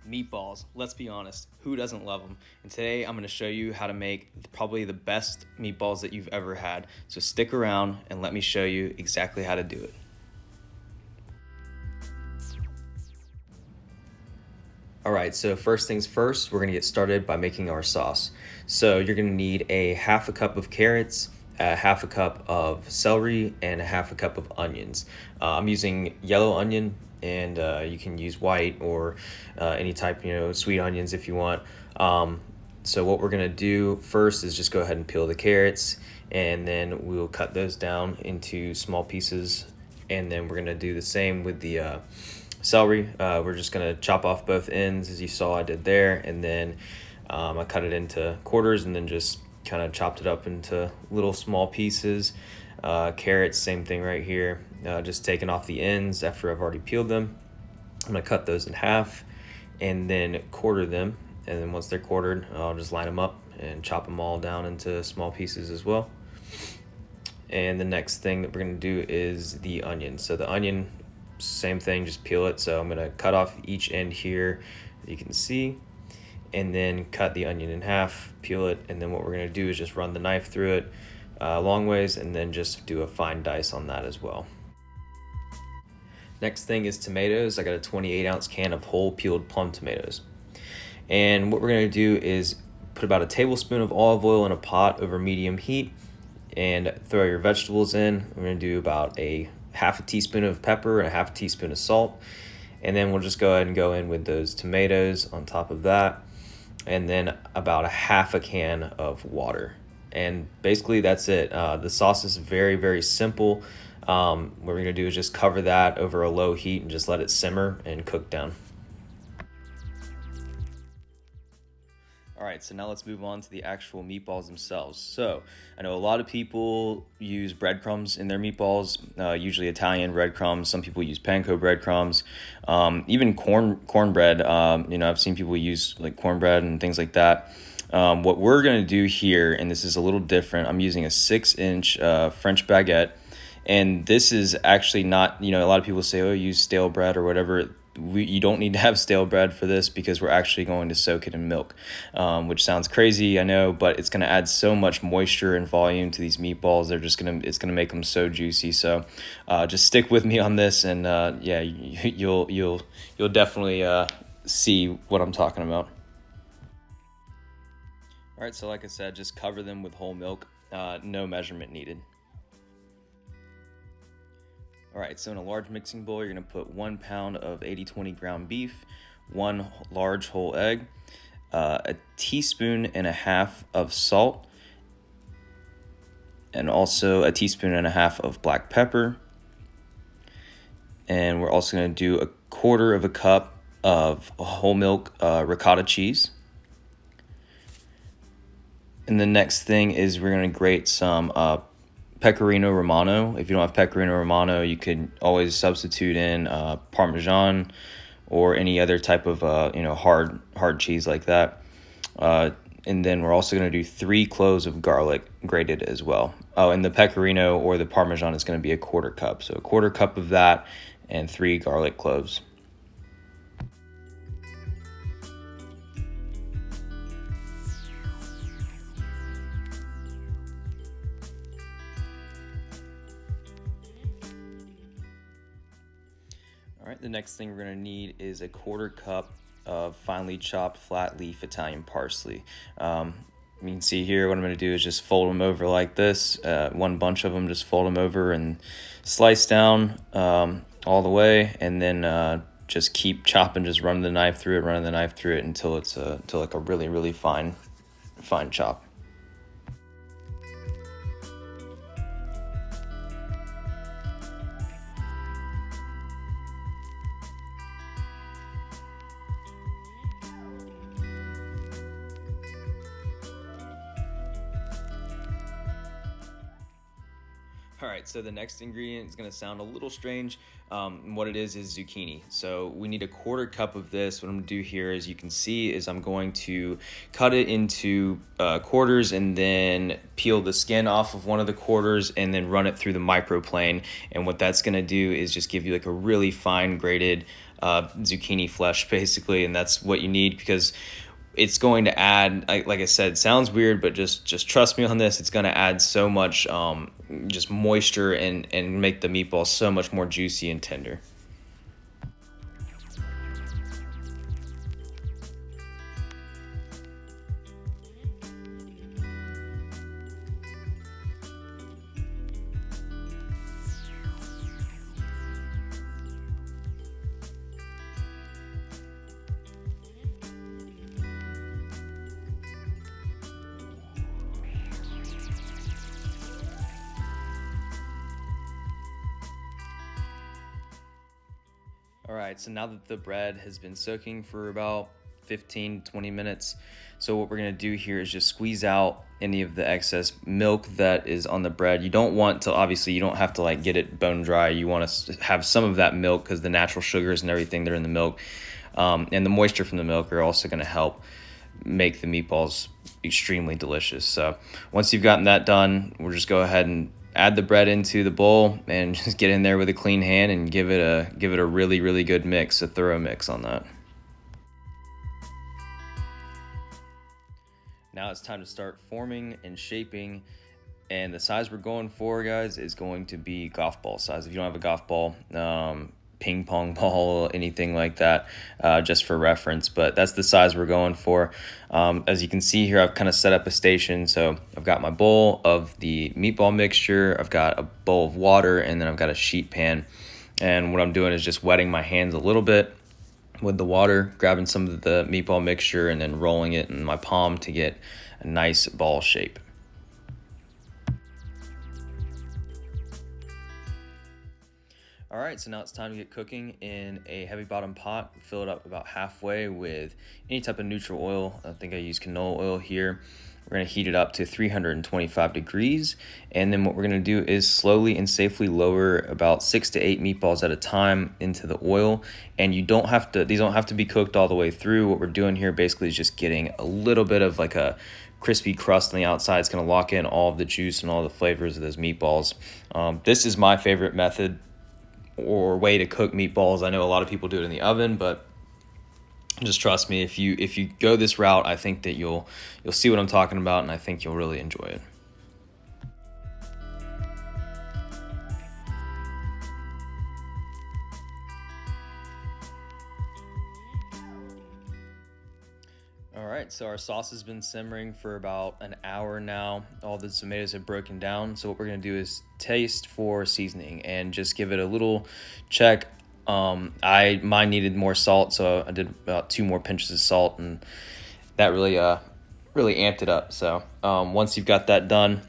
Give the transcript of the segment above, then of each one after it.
Meatballs, let's be honest, who doesn't love them? And today I'm going to show you how to make probably the best meatballs that you've ever had. So stick around and let me show you exactly how to do it. Alright, so first things first, we're going to get started by making our sauce. So you're going to need a half a cup of carrots, a half a cup of celery, and a half a cup of onions. I'm using yellow onion, and you can use white or any type, sweet onions if you want. So what we're going to do first is just go ahead and peel the carrots, and then we'll cut those down into small pieces, and then we're going to do the same with the celery. We're just going to chop off both ends, as you saw I did there, and then I cut it into quarters and then just kind of chopped it up into little small pieces. Carrots, same thing right here, just taking off the ends after I've already peeled them. I'm going to cut those in half and then quarter them, and then once they're quartered, I'll just line them up and chop them all down into small pieces as well. And the next thing that we're going to do is the onion. So the onion, same thing, just peel it. So I'm going to cut off each end here, as you can see, and then cut the onion in half, peel it, and then what we're going to do is just run the knife through it long ways and then just do a fine dice on that as well. Next thing is tomatoes. I got a 28-ounce can of whole peeled plum tomatoes. And what we're going to do is put about a tablespoon of olive oil in a pot over medium heat and throw your vegetables in. We're going to do about a half a teaspoon of pepper and a half a teaspoon of salt. And then we'll just go ahead and go in with those tomatoes on top of that. And then about a half a can of water. And basically that's it. The sauce is very, very simple. What we're going to do is just cover that over a low heat and just let it simmer and cook down. All right, so now let's move on to the actual meatballs themselves. So I know a lot of people use breadcrumbs in their meatballs, usually Italian breadcrumbs. Some people use panko breadcrumbs, even cornbread. I've seen people use like cornbread and things like that. What we're going to do here, and this is a little different, I'm using a 6-inch French baguette. And this is actually not, a lot of people say, oh, use stale bread or whatever. You don't need to have stale bread for this because we're actually going to soak it in milk, which sounds crazy, I know, but it's going to add so much moisture and volume to these meatballs. It's going to make them so juicy. So just stick with me on this, and you'll definitely see what I'm talking about. All right, so like I said, just cover them with whole milk. No measurement needed. All right, so in a large mixing bowl, you're going to put 1 pound of 80-20 ground beef, 1 large whole egg, a teaspoon and a half of salt, and also a teaspoon and a half of black pepper. And we're also going to do a quarter of a cup of whole milk ricotta cheese. And the next thing is we're going to grate some pecorino romano. If you don't have pecorino romano, you could always substitute in Parmesan or any other type of hard cheese like that. And then we're also going to do 3 cloves of garlic grated as well. Oh, and the pecorino or the Parmesan is going to be a quarter cup. So a quarter cup of that and 3 garlic cloves. All right, the next thing we're going to need is a quarter cup of finely chopped flat leaf Italian parsley. You can see here what I'm going to do is just fold them over like this. One bunch of them, just fold them over and slice down all the way, and then just keep chopping, just running the knife through it until it's like a really, really fine chop. All right, so the next ingredient is going to sound a little strange. What it is zucchini. So we need a quarter cup of this. What I'm going to do here, as you can see, is I'm going to cut it into quarters and then peel the skin off of one of the quarters and then run it through the microplane. And what that's going to do is just give you like a really fine grated zucchini flesh basically, and that's what you need because it's going to add, like I said, sounds weird, but just trust me on this. It's going to add so much just moisture and make the meatballs so much more juicy and tender. All right, so now that the bread has been soaking for about 15-20 minutes, so what we're gonna do here is just squeeze out any of the excess milk that is on the bread. You don't want to, obviously, you don't have to like get it bone dry. You want to have some of that milk because the natural sugars and everything that are in the milk, and the moisture from the milk are also gonna help make the meatballs extremely delicious. So once you've gotten that done, we'll just go ahead and add the bread into the bowl and just get in there with a clean hand and give it a really good mix, a thorough mix on that. Now it's time to start forming and shaping, and the size we're going for, guys, is going to be golf ball size. If you don't have a golf ball, ping pong ball, anything like that, just for reference, but that's the size we're going for. As you can see here, I've kind of set up a station. So I've got my bowl of the meatball mixture, I've got a bowl of water, and then I've got a sheet pan. And what I'm doing is just wetting my hands a little bit with the water, grabbing some of the meatball mixture, and then rolling it in my palm to get a nice ball shape. All right, so now it's time to get cooking in a heavy bottom pot. Fill it up about halfway with any type of neutral oil. I think I use canola oil here. We're gonna heat it up to 325 degrees. And then what we're gonna do is slowly and safely lower about 6 to 8 meatballs at a time into the oil. And these don't have to be cooked all the way through. What we're doing here basically is just getting a little bit of like a crispy crust on the outside. It's gonna lock in all of the juice and all the flavors of those meatballs. This is my favorite method or way to cook meatballs. I know a lot of people do it in the oven, but just trust me, if you go this route, I think that you'll see what I'm talking about, and I think you'll really enjoy it. All right, so our sauce has been simmering for about an hour now. All the tomatoes have broken down. So what we're gonna do is taste for seasoning and just give it a little check. Mine needed more salt, so I did about 2 more pinches of salt, and that really amped it up. So once you've got that done,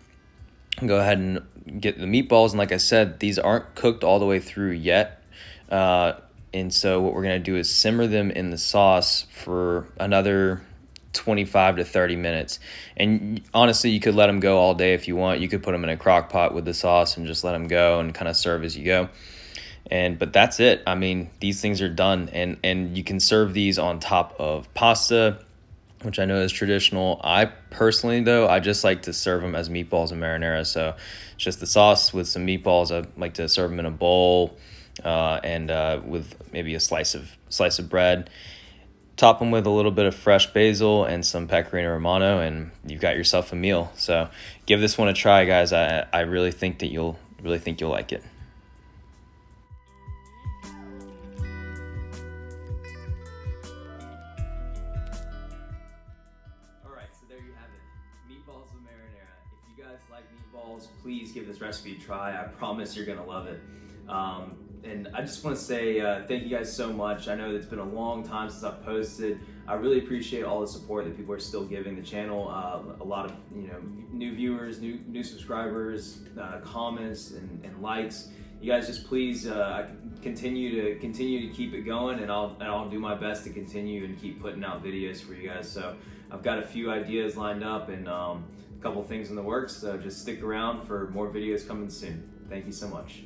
go ahead and get the meatballs. And like I said, these aren't cooked all the way through yet. And so what we're gonna do is simmer them in the sauce for another 25 to 30 minutes. And honestly, you could let them go all day if you want. You could put them in a crock pot with the sauce and just let them go and kind of serve as you go. But that's it. I mean, these things are done, and you can serve these on top of pasta, which I know is traditional. I personally, though, I just like to serve them as meatballs and marinara. So it's just the sauce with some meatballs. I like to serve them in a bowl, and with maybe a slice of bread. Top them with a little bit of fresh basil and some pecorino romano, and you've got yourself a meal. So give this one a try, guys. I really think that you'll like it. All right, so there you have it, meatballs with marinara. If you guys like meatballs, please give this recipe a try. I promise you're gonna love it. And I just want to say thank you guys so much. I know it's been a long time since I've posted. I really appreciate all the support that people are still giving the channel. A lot of new viewers, new subscribers, comments and likes. You guys just please continue to keep it going, and I'll do my best to continue and keep putting out videos for you guys. So I've got a few ideas lined up and a couple things in the works. So just stick around for more videos coming soon. Thank you so much.